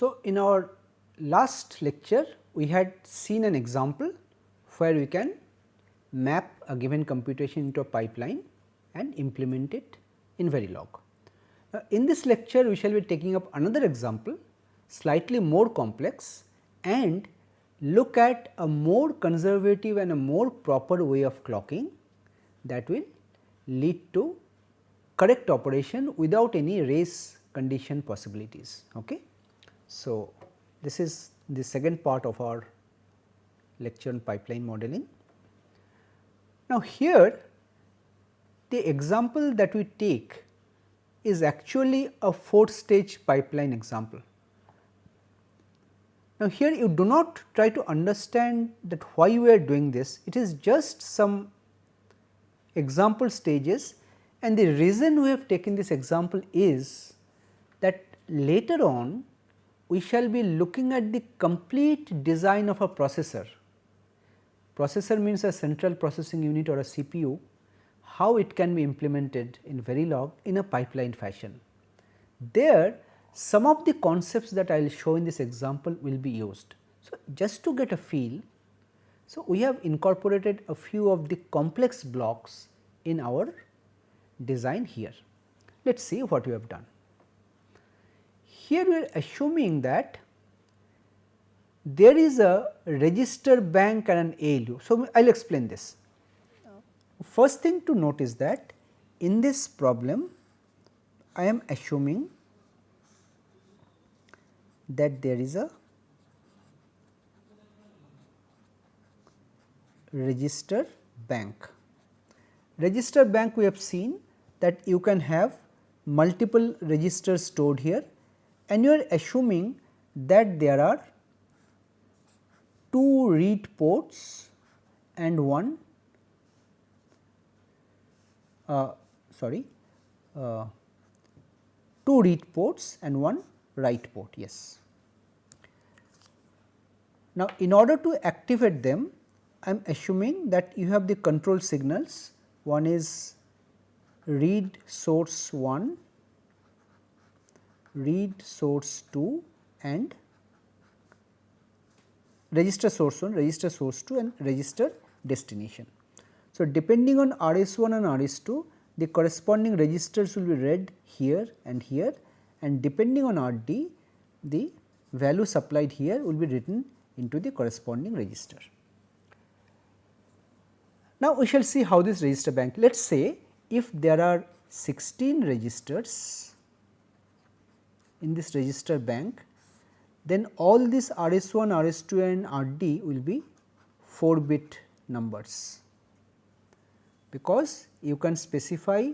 So, in our last lecture we had seen an example where we can map a given computation into a pipeline and implement it in Verilog. Now, in this lecture we shall be taking up another example slightly more complex and look at a more conservative and a more proper way of clocking that will lead to correct operation without any race condition possibilities. Okay. So, this is the second part of our lecture on pipeline modeling. Now, here the example that we take is actually a 4-stage pipeline example. Now, here you do not try to understand that why we are doing this, it is just some example stages, and the reason we have taken this example is that later on we shall be looking at the complete design of a processor. Processor means a central processing unit or a CPU, how it can be implemented in Verilog in a pipeline fashion. There some of the concepts that I will show in this example will be used. So, just to get a feel, so we have incorporated a few of the complex blocks in our design here. Let us see what we have done. Here we are assuming that there is a register bank and an ALU. So, I will explain this. First thing to note is that in this problem I am assuming that there is a register bank. Register bank we have seen that you can have multiple registers stored here, and you are assuming that there are 2 read ports and 1 2 read ports and 1 write port. Yes. Now, in order to activate them, I am assuming that you have the control signals. One is read source 1, read source 2 and register source 1, register source 2 and register destination. So, depending on RS1 and RS2, the corresponding registers will be read here, and depending on RD, the value supplied here will be written into the corresponding register. Now, we shall see how this register bank, let us say if there are 16 registers in this register bank, then all these RS1, RS2 and RD will be 4-bit numbers, because you can specify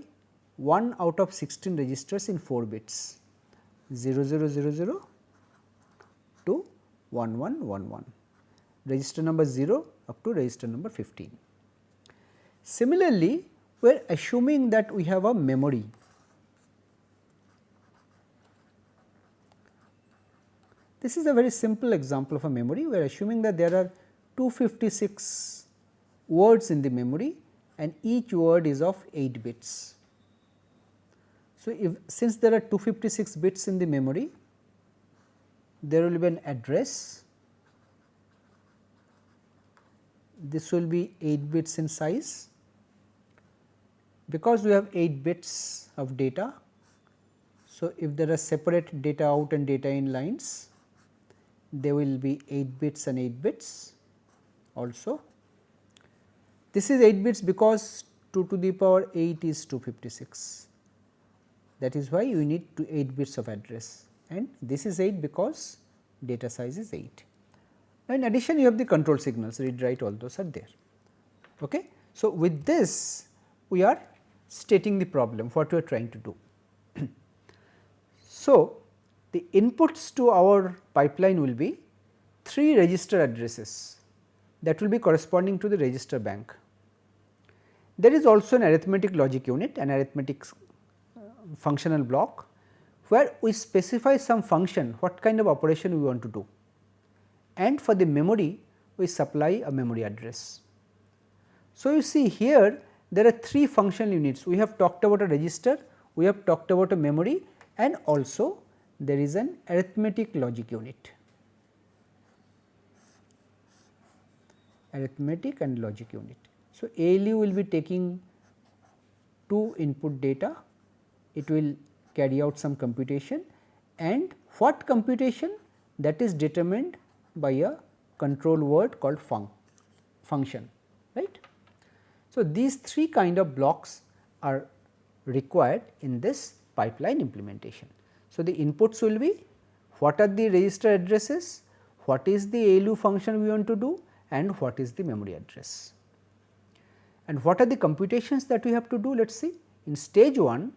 1 out of 16 registers in 4 bits 0000 to 1111, register number 0 up to register number 15. Similarly, we are assuming that we have a memory. This is a very simple example of a memory. We are assuming that there are 256 words in the memory and each word is of 8 bits. So, since there are 256 bits in the memory, there will be an address, this will be 8 bits in size. Because we have 8 bits of data, so if there are separate data out and data in lines, there will be 8 bits and 8 bits also. This is 8 bits because 2 to the power 8 is 256, that is why you need 8 bits of address, and this is 8 because data size is 8. Now, in addition you have the control signals, read write, all those are there. Okay. So, with this we are stating the problem what we are trying to do. So, the inputs to our pipeline will be 3 register addresses that will be corresponding to the register bank. There is also an arithmetic logic unit, an arithmetic functional block, where we specify some function what kind of operation we want to do, and for the memory we supply a memory address. So, you see here there are 3 functional units. We have talked about a register, we have talked about a memory, and also there is an arithmetic logic unit, arithmetic and logic unit. So, ALU will be taking 2 input data, it will carry out some computation, and what computation, that is determined by a control word called function, right. So, these 3 kind of blocks are required in this pipeline implementation. So, the inputs will be what are the register addresses, what is the ALU function we want to do, and what is the memory address. And what are the computations that we have to do? Let us see. In stage 1,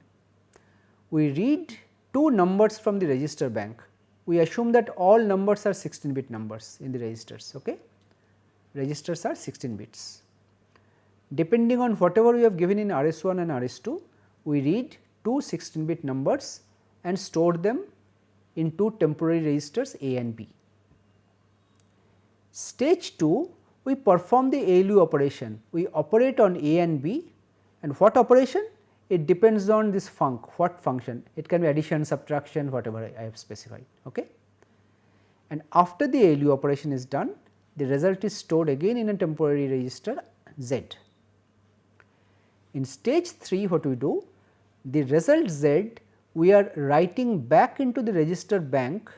we read 2 numbers from the register bank. We assume that all numbers are 16-bit numbers in the registers. Okay? Registers are 16 bits. Depending on whatever we have given in RS1 and RS2, we read 2 16-bit numbers and store them in 2 temporary registers A and B. Stage 2, we perform the ALU operation. We operate on A and B, and what operation? It depends on this what function, it can be addition, subtraction, whatever I have specified. Okay? And after the ALU operation is done, the result is stored again in a temporary register Z. In stage 3, what we do? The result Z we are writing back into the register bank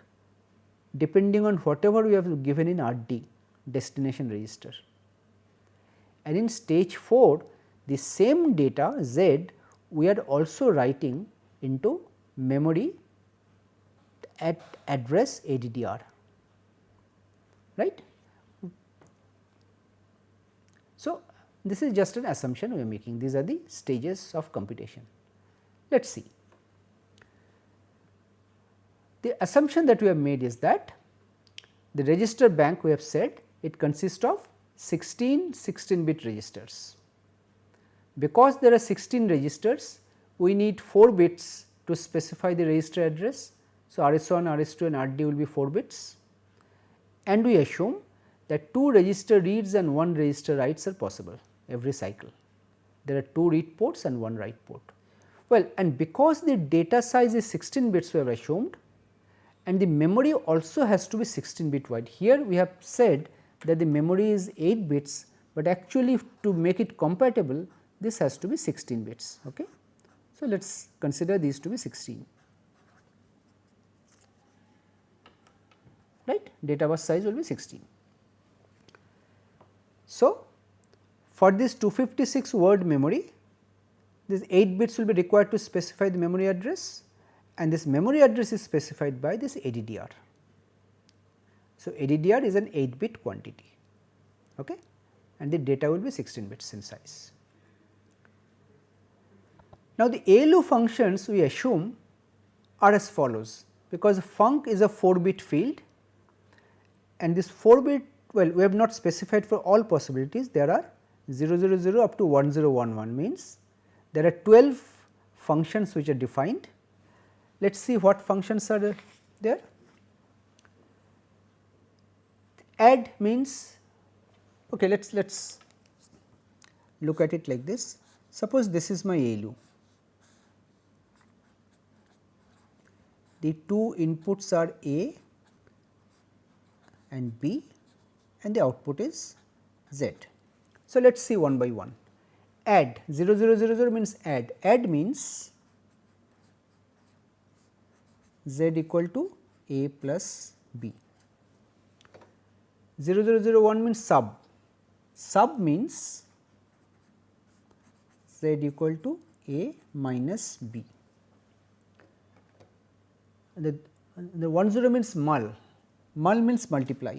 depending on whatever we have given in RD, destination register. And in stage 4, the same data Z we are also writing into memory at address ADDR, right. So, this is just an assumption we are making, these are the stages of computation. Let us see. The assumption that we have made is that the register bank we have said it consists of 16 16-bit registers. Because there are 16 registers, we need 4 bits to specify the register address. So, RS1, RS2 and RD will be 4 bits, and we assume that 2 register reads and 1 register writes are possible every cycle. There are 2 read ports and 1 write port. Well, and because the data size is 16 bits we have assumed, and the memory also has to be 16-bit wide. Here we have said that the memory is 8 bits, but actually to make it compatible this has to be 16 bits. Okay? So, let us consider these to be 16, right, data bus size will be 16. So, for this 256 word memory, this 8 bits will be required to specify the memory address, and this memory address is specified by this ADDR. So, ADDR is an 8-bit quantity, okay, and the data will be 16 bits in size. Now, the ALU functions we assume are as follows, because func is a 4-bit field, and this 4-bit, well, we have not specified for all possibilities, there are 000 up to 1011, means there are 12 functions which are defined. Let us see what functions are there. Add means, okay, let us look at it like this. Suppose this is my ALU. The 2 inputs are A and B, and the output is Z. So, let us see one by one. Add 0000 means add means Z equal to A plus B. 0001 means sub means Z equal to A minus B. The 10 means mul means multiply,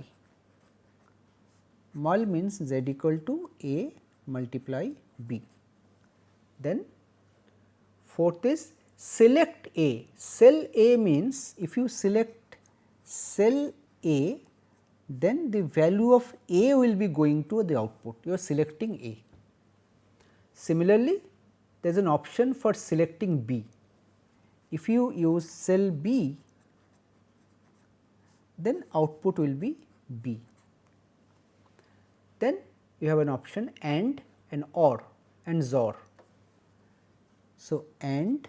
mul means Z equal to A multiply B. Then fourth is select A. Cell A means if you select cell A, then the value of A will be going to the output, you are selecting A. Similarly, there is an option for selecting B. If you use cell B, then output will be B. Then you have an option AND and OR and XOR. So, AND,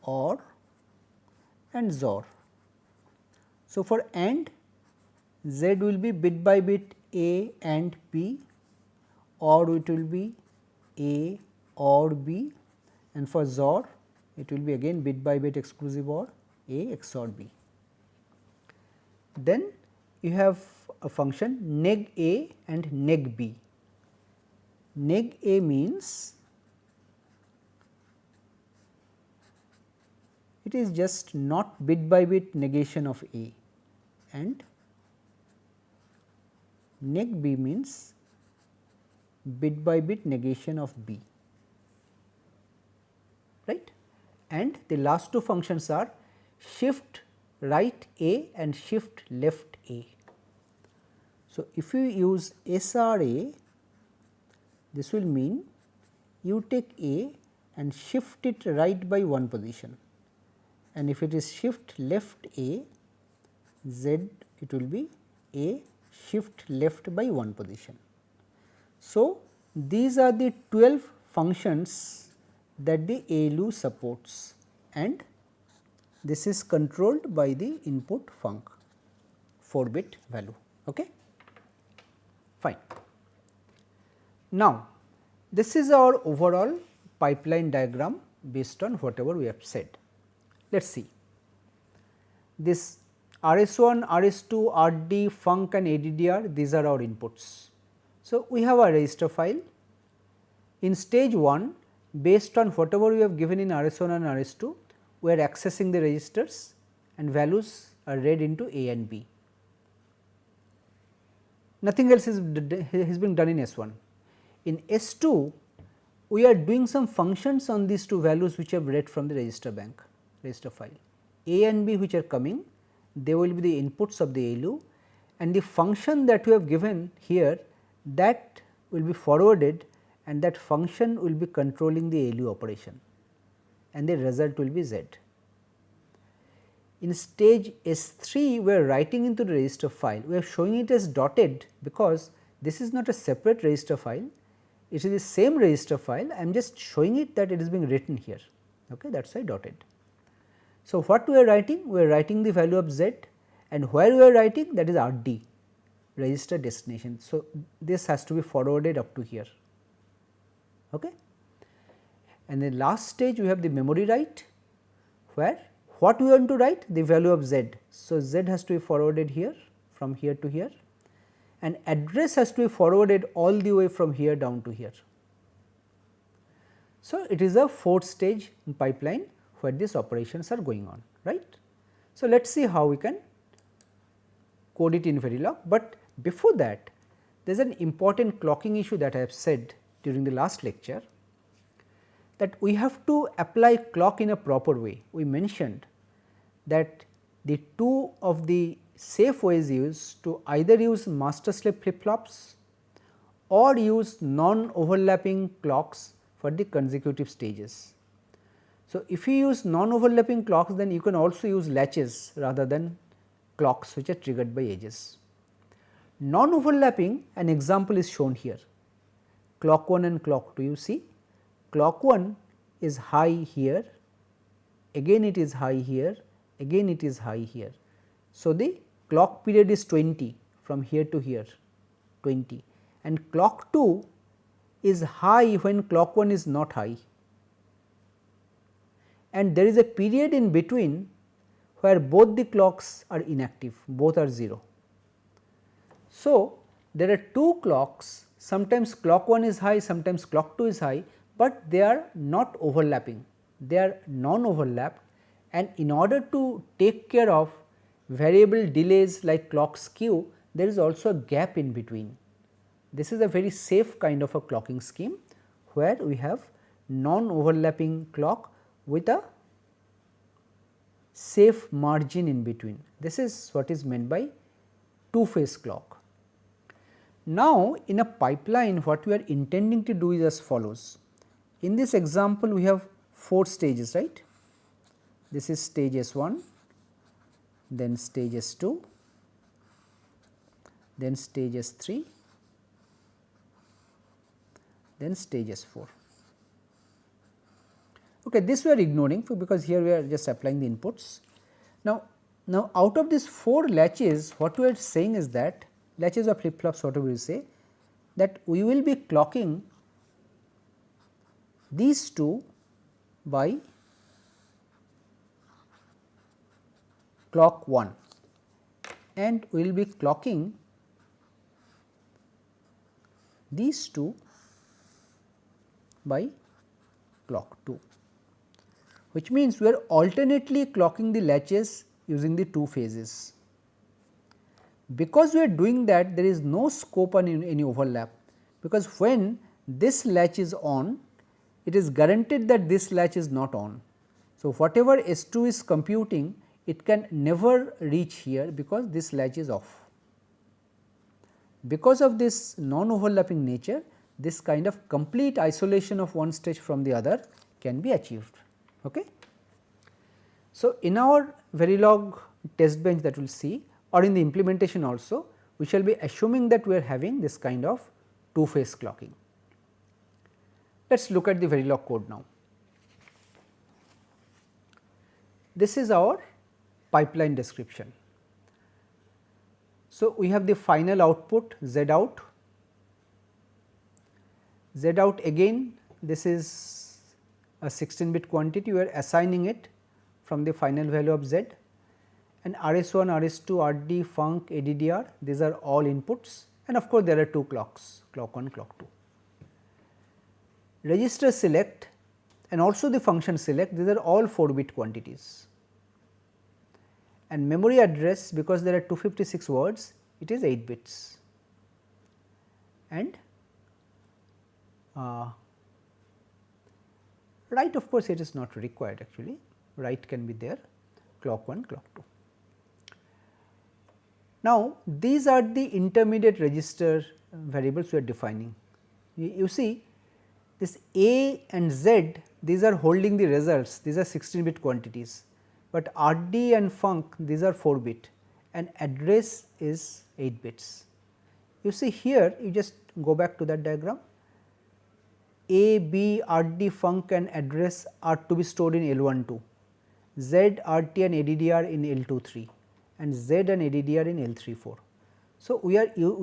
OR and XOR. So, for AND Z will be bit by bit A and B, or it will be A or B, and for XOR it will be again bit by bit exclusive OR A XOR B. Then you have a function neg A and neg B. Neg A means it is just not bit by bit negation of A, and neg B means bit by bit negation of B, right. And the last two functions are shift right A and shift left A. So, if you use SRA, this will mean you take A and shift it right by one position, and if it is shift left A, Z it will be A shift left by one position. So, these are the 12 functions that the ALU supports, and this is controlled by the input func 4-bit value. Okay? Fine. Now, this is our overall pipeline diagram based on whatever we have said. Let us see. This RS1, RS2, RD, func and ADDR, these are our inputs. So, we have a register file. In stage 1, based on whatever we have given in RS1 and RS2, we are accessing the registers and values are read into A and B. Nothing else is being done in S1. In S2, we are doing some functions on these two values which have read from the register bank, register file. A and B which are coming, they will be the inputs of the ALU, and the function that we have given here, that will be forwarded, and that function will be controlling the ALU operation, and the result will be Z. In stage S3, we are writing into the register file. We are showing it as dotted because this is not a separate register file, it is the same register file. I am just showing it that it is being written here. Okay, that is why dotted. So, what we are writing? We are writing the value of Z, and where we are writing, that is RD, register destination. So, this has to be forwarded up to here. Okay. And the last stage we have the memory write, where what we want to write? The value of Z. So, Z has to be forwarded here, from here to here, and address has to be forwarded all the way from here down to here. So, it is a 4th stage pipeline where these operations are going on, right. So, let us see how we can code it in Verilog, but before that there is an important clocking issue that I have said during the last lecture, that we have to apply clock in a proper way. We mentioned that the two of the safe ways used to either use master slave flip flops or use non overlapping clocks for the consecutive stages. So, if you use non overlapping clocks, then you can also use latches rather than clocks which are triggered by edges. Non overlapping, an example is shown here, clock 1 and clock 2. You see, clock 1 is high here, again it is high here, again it is high here. So, the clock period is 20 from here to here, 20, and clock 2 is high when clock 1 is not high, and there is a period in between where both the clocks are inactive, both are 0. So, there are two clocks, sometimes clock 1 is high, sometimes clock 2 is high, but they are not overlapping, they are non-overlapped, and in order to take care of variable delays like clock skew, there is also a gap in between. This is a very safe kind of a clocking scheme where we have non-overlapping clock with a safe margin in between. This is what is meant by two-phase clock. Now, in a pipeline, what we are intending to do is as follows. In this example, we have 4 stages, right. This is stage S1, then stage S2, then stage S3, then stage S4. Okay, this we are ignoring because here we are just applying the inputs. Now out of these 4 latches, what we are saying is that latches or flip flops, whatever you say, that we will be clocking these 2 by clock 1 and we will be clocking these 2 by clock 2, which means we are alternately clocking the latches using the 2 phases. Because we are doing that, there is no scope on any overlap, because when this latch is on, it is guaranteed that this latch is not on. So, whatever S2 is computing, it can never reach here because this latch is off. Because of this non-overlapping nature, this kind of complete isolation of one stage from the other can be achieved. Okay. So, in our Verilog test bench that we will see, or in the implementation also, we shall be assuming that we are having this kind of 2 phase clocking. Let us look at the Verilog code now. This is our pipeline description. So, we have the final output Z out. Z out again, this is a 16-bit quantity, we are assigning it from the final value of Z, and RS1, RS2, RD, func, ADDR, these are all inputs, and of course, there are 2 clocks, clock 1, clock 2. Register select and also the function select, these are all 4-bit quantities, and memory address, because there are 256 words, it is 8 bits, and write, of course, it is not required actually, write can be there, clock 1, clock 2. Now, these are the intermediate register variables we are defining. You see this A and Z, these are holding the results, these are 16-bit quantities, but RD and func, these are 4-bit, and address is 8 bits. You see here, you just go back to that diagram, A, B, RD, func and address are to be stored in L12, Z, RT and ADDR in L23 and Z and ADDR in L34. So, we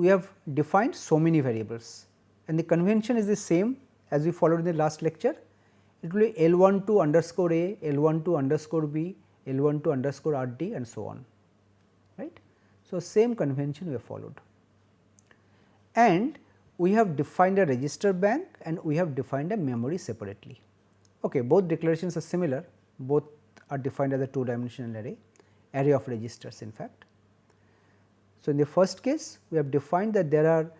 have defined so many variables, and the convention is the same as we followed in the last lecture. It will be L12 underscore A, L12 underscore B, L12 underscore RD and so on, right. So, same convention we have followed, and we have defined a register bank and we have defined a memory separately. Okay, both declarations are similar, both are defined as a 2-dimensional array of registers in fact. So, in the first case we have defined that there are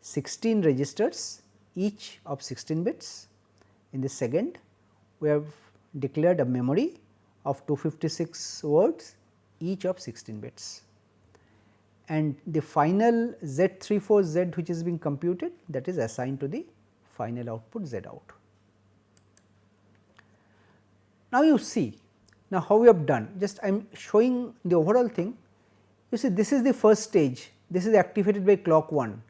16 registers, each of 16 bits. In the second, we have declared a memory of 256 words, each of 16 bits, and the final Z34Z which is being computed, that is assigned to the final output Z out. Now, you see now how we have done, just I am showing the overall thing. You see, this is the first stage, this is activated by clock 1,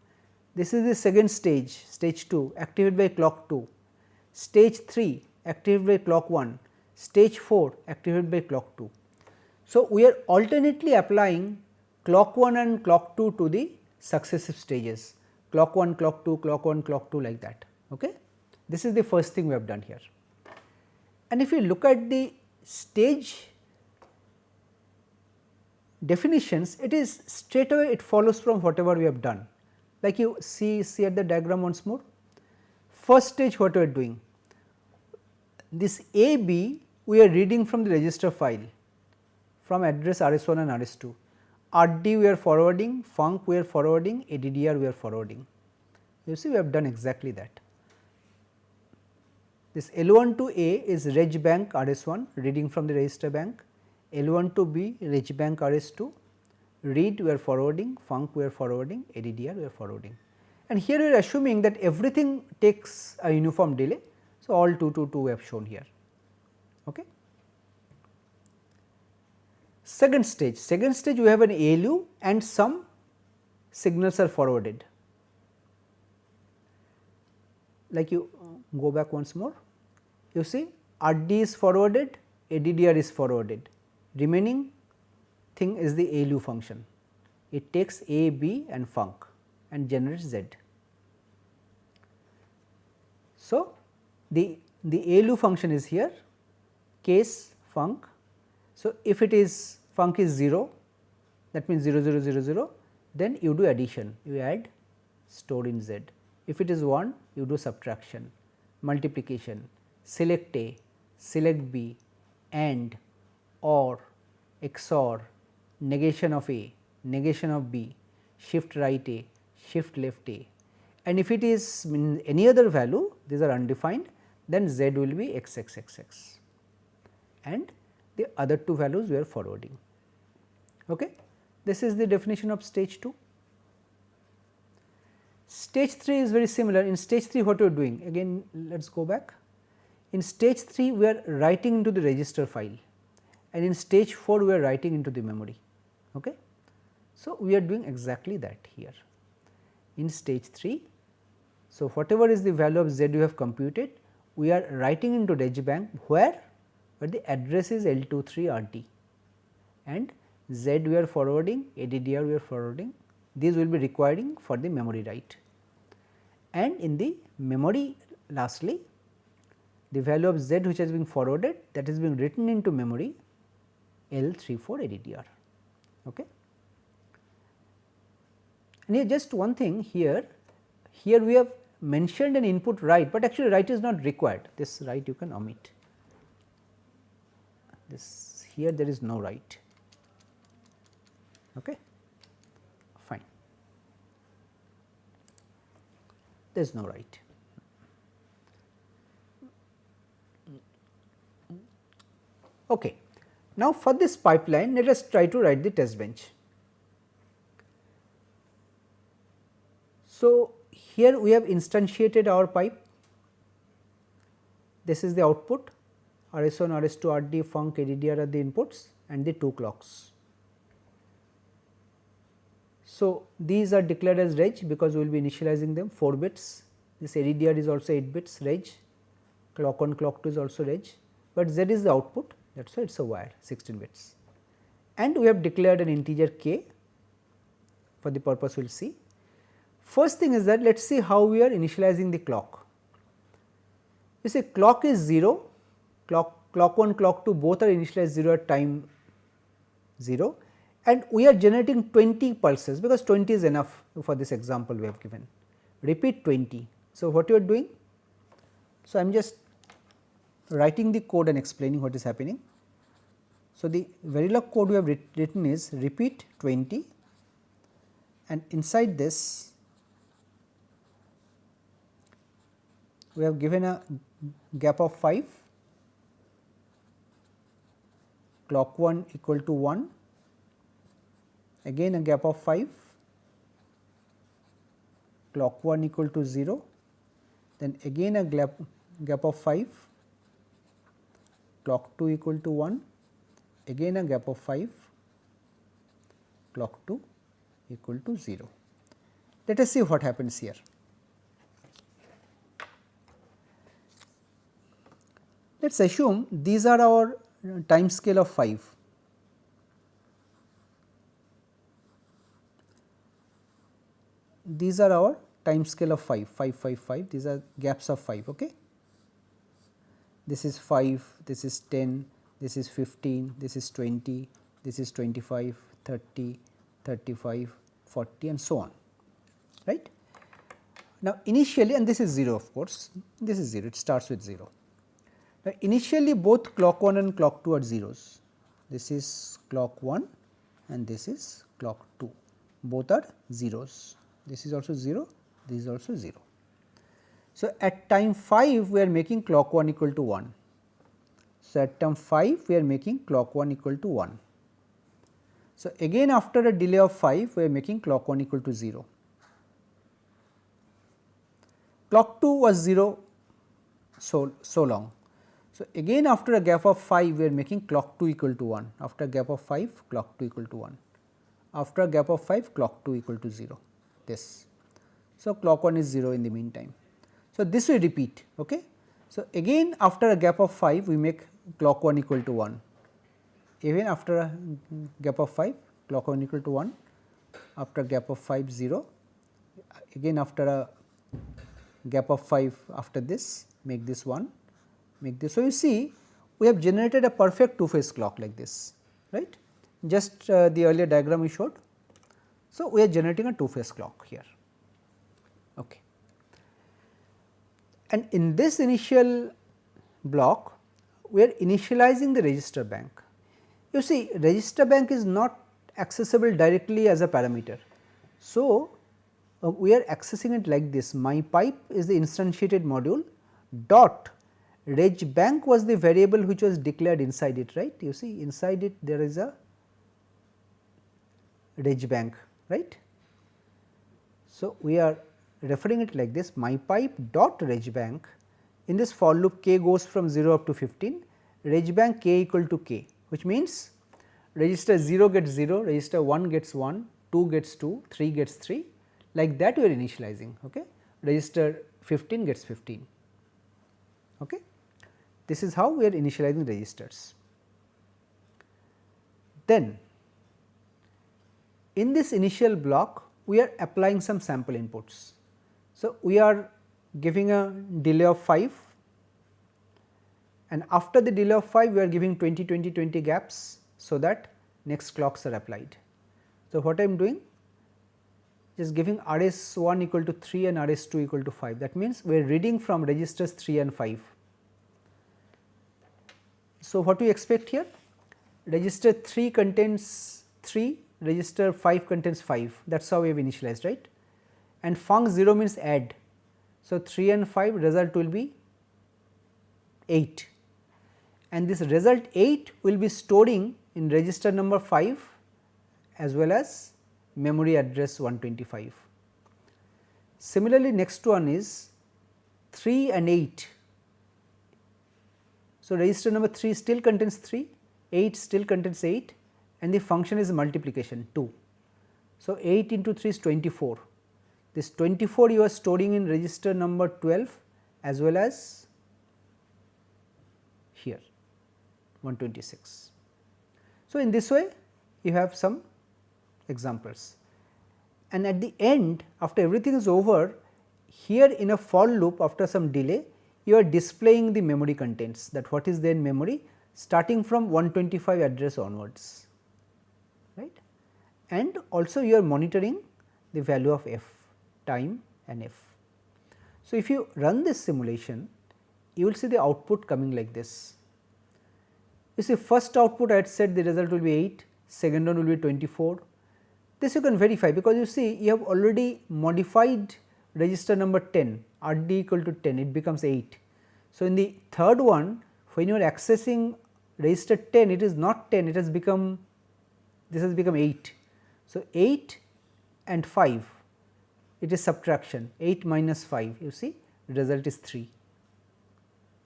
this is the second stage, stage 2 activated by clock 2, stage 3 activated by clock 1, stage 4 activated by clock 2. So, we are alternately applying clock 1 and clock 2 to the successive stages, clock 1, clock 2, clock 1, clock 2 like that. Okay? This is the first thing we have done here. And if you look at the stage definitions, it is straight away it follows from whatever we have done. Like you see at the diagram once more. First stage, what we are doing, this A B we are reading from the register file from address RS1 and RS2, RD we are forwarding, func we are forwarding, ADDR we are forwarding. You see, we have done exactly that. This L1 to A is reg bank RS1 reading from the register bank, L1 to B reg bank RS2, read we are forwarding, func we are forwarding, ADDR we are forwarding, and here we are assuming that everything takes a uniform delay. So, all 2 to 2 we have shown here. Okay. Second stage we have an ALU and some signals are forwarded. Like you go back once more, you see RD is forwarded, ADDR is forwarded, remaining thing is the ALU function. It takes A, B and func and generates Z. So, the ALU function is here, case func. So, if it is func is 0, that means 0 0 0 0, then you do addition, you add stored in Z. If it is 1, you do subtraction, multiplication, select A, select B, AND, OR, XOR, negation of A, negation of B, shift right A, shift left A, and if it is any other value, these are undefined, then Z will be XXXX and the other two values we are forwarding. Okay. This is the definition of stage 2. Stage 3 is very similar. In stage 3 what we are doing, again let us go back. In stage 3 we are writing into the register file, and in stage 4 we are writing into the memory. Okay. So, we are doing exactly that here in stage 3. So, whatever is the value of Z you have computed, we are writing into reg bank where the address is L23RD, and Z we are forwarding, ADDR we are forwarding, these will be requiring for the memory write. And in the memory lastly, the value of Z which has been forwarded, that is being written into memory L34 ADDR. Okay. And here just one thing here we have mentioned an input write, but actually write is not required, this write you can omit, this here there is no write. Okay. Fine, there is no write. Okay. Now, for this pipeline let us try to write the test bench. So, here we have instantiated our pipe, this is the output, RS1, RS2, RD, func, ADDR are the inputs and the 2 clocks. So, these are declared as reg because we will be initializing them 4 bits, this ADDR is also 8 bits reg, clock 1, clock 2 is also reg, but Z is the output, that is why it is a wire 16 bits. And we have declared an integer k, for the purpose we will see. First thing is that let us see how we are initializing the clock. You see clock is 0, clock 1, clock 2 both are initialized 0 at time 0, and we are generating 20 pulses because 20 is enough for this example we have given, repeat 20. So, what you are doing? So, I am just writing the code and explaining what is happening. So, the Verilog code we have written is repeat 20, and inside this we have given a gap of 5, clock 1 equal to 1, again a gap of 5, clock 1 equal to 0, then again a gap of 5, clock 2 equal to 1, again a gap of 5, clock 2 equal to 0. Let us see what happens here. Let us assume these are our time scale of 5. These are our time scale of 5, 5, 5, 5, these are gaps of 5. Okay. This is 5, this is 10, this is 15, this is 20, this is 25, 30, 35, 40 and so on, right. Now, initially, and this is 0 of course, this is 0, it starts with 0. Now, initially both clock 1 and clock 2 are zeros, this is clock 1 and this is clock 2, both are zeros, this is also 0, this is also 0. So, at time 5 we are making clock 1 equal to 1. So, at time 5 we are making clock 1 equal to 1. So, again after a delay of 5 we are making clock 1 equal to 0. Clock 2 was 0 so long. So, again after a gap of 5 we are making clock 2 equal to 1, after a gap of 5 clock 2 equal to 1, after a gap of 5 clock 2 equal to 0, this. So, clock 1 is 0 in the meantime. So, this we repeat. Okay. So, again after a gap of 5 we make clock 1 equal to 1, even after a gap of 5 clock 1 equal to 1, after gap of 5 0, again after a gap of 5 after this, make this 1, make this. So, you see we have generated a perfect two phase clock like this, right, just the earlier diagram we showed. So, we are generating a two phase clock here. Okay. And in this initial block, we are initializing the register bank. You see, register bank is not accessible directly as a parameter. So, we are accessing it like this. My pipe is the instantiated module dot reg bank was the variable which was declared inside it, right. You see inside it there is a reg bank, right. So, we are referring it like this, my pipe dot reg bank. In this for loop k goes from 0 up to 15, reg bank k equal to k, which means register 0 gets 0, register 1 gets 1, 2 gets 2, 3 gets 3, like that we are initializing. Okay. Register 15 gets 15. Okay. This is how we are initializing registers. Then in this initial block we are applying some sample inputs. So, we are giving a delay of 5, and after the delay of 5 we are giving 20 20 20 gaps, so that next clocks are applied. So, what I am doing, just giving RS1 equal to 3 and RS2 equal to 5, that means we are reading from registers 3 and 5. So, what we expect here, register 3 contains 3, register 5 contains 5, that is how we have initialized, right, and func 0 means add. So, 3 and 5 result will be 8, and this result 8 will be storing in register number 5 as well as memory address 125. Similarly, next one is 3 and 8. So, register number 3 still contains 3, 8 still contains 8, and the function is multiplication 2. So, 8 into 3 is 24. This 24 you are storing in register number 12 as well as here 126. So, in this way you have some examples, and at the end after everything is over, here in a for loop after some delay you are displaying the memory contents, that what is there in memory starting from 125 address onwards, right, and also you are monitoring the value of f, time and f. So, if you run this simulation, you will see the output coming like this. You see first output I had said the result will be 8, second one will be 24. This you can verify, because you see you have already modified register number 10, RD equal to 10, it becomes 8. So, in the third one when you are accessing register 10, it is not 10, it has become, this has become 8. So, 8 and 5, it is subtraction, 8 minus 5, you see result is 3.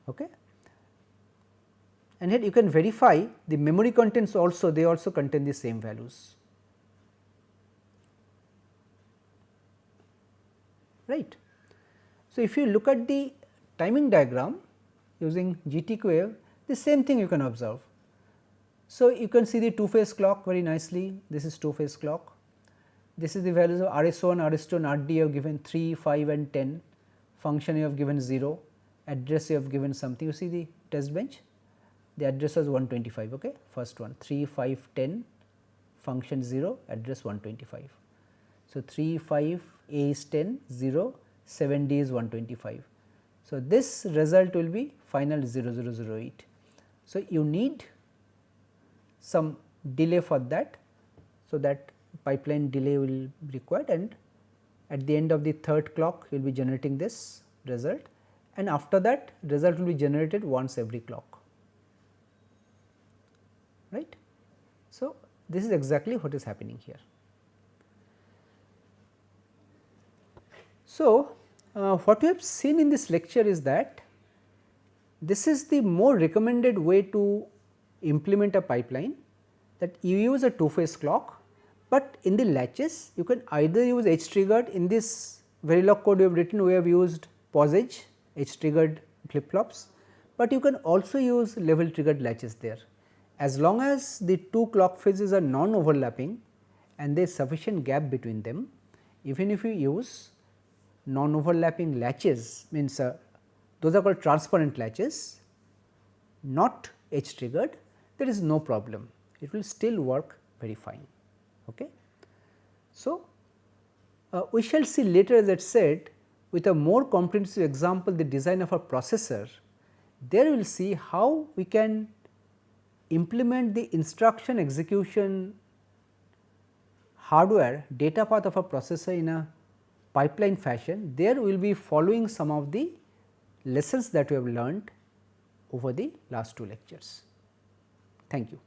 Okay. And here you can verify the memory contents also, they also contain the same values, right. So, if you look at the timing diagram using GTQA, the same thing you can observe. So, you can see the two phase clock very nicely, this is two phase clock, this is the values of RS1, RS2 and RD you have given 3, 5 and 10, function you have given 0, address you have given something. You see the test bench, the address was 125, okay, first one 3, 5, 10, function 0, address 125. So, 3, 5, A is 10, 0, 7 D is 125. So, this result will be final 0008. So, you need some delay for that, so that pipeline delay will be required, and at the end of the third clock you will be generating this result, and after that result will be generated once every clock, right. So, this is exactly what is happening here. So, what we have seen in this lecture is that this is the more recommended way to implement a pipeline, that you use a two phase clock, but in the latches you can either use edge triggered. In this Verilog code we have written, we have used pause edge triggered flip flops, but you can also use level triggered latches there, as long as the two clock phases are non-overlapping and there is sufficient gap between them, even if you use non-overlapping latches, means those are called transparent latches, not edge triggered, there is no problem, it will still work very fine. Okay. So, we shall see later, as I said, with a more comprehensive example, the design of a processor. There we will see how we can implement the instruction execution hardware data path of a processor in a pipeline fashion. There we will be following some of the lessons that we have learned over the last two lectures. Thank you.